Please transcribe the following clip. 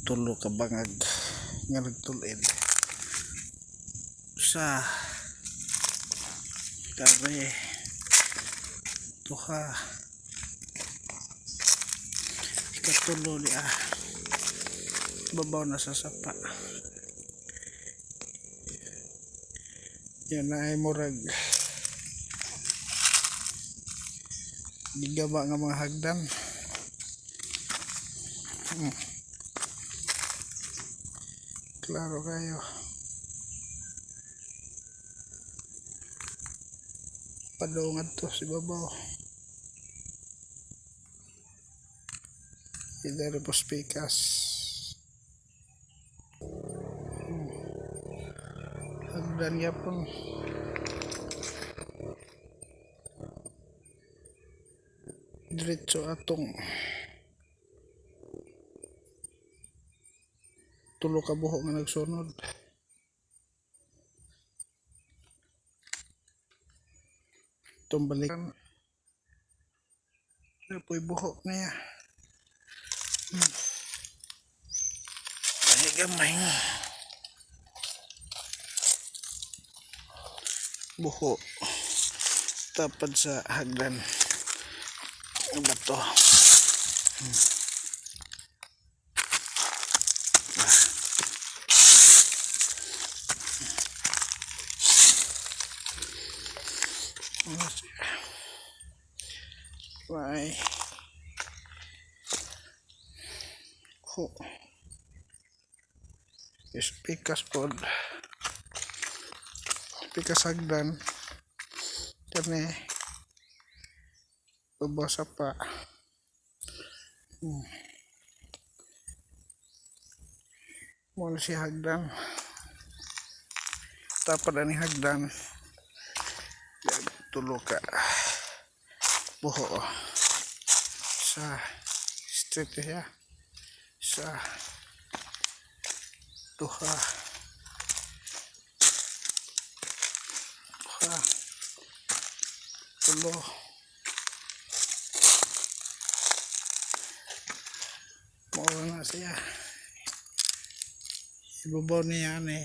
tulo ka bangag nga nagtulid sa kare tuha ikatulo niya babaw na sa sapa. Yan na ay murag gigaba nga mga hagdan. Klaro kayo. Padungan to si babaw. Idari po spikas. Hagdan yapon. Diretso atong tulo ka buhok nga nagsunod. Itong balikan napoy buhok niya. Ay gamay buhok tapad sa hagdan bato. Why? Oh. Is pikas pod. Pikas hagdan. Kami babasa pa. Mula si hagdan. Tapad ani hagdan. Tulo ka buho sa street ya sa tuha tulo mauwa na siya ibabaw niya ni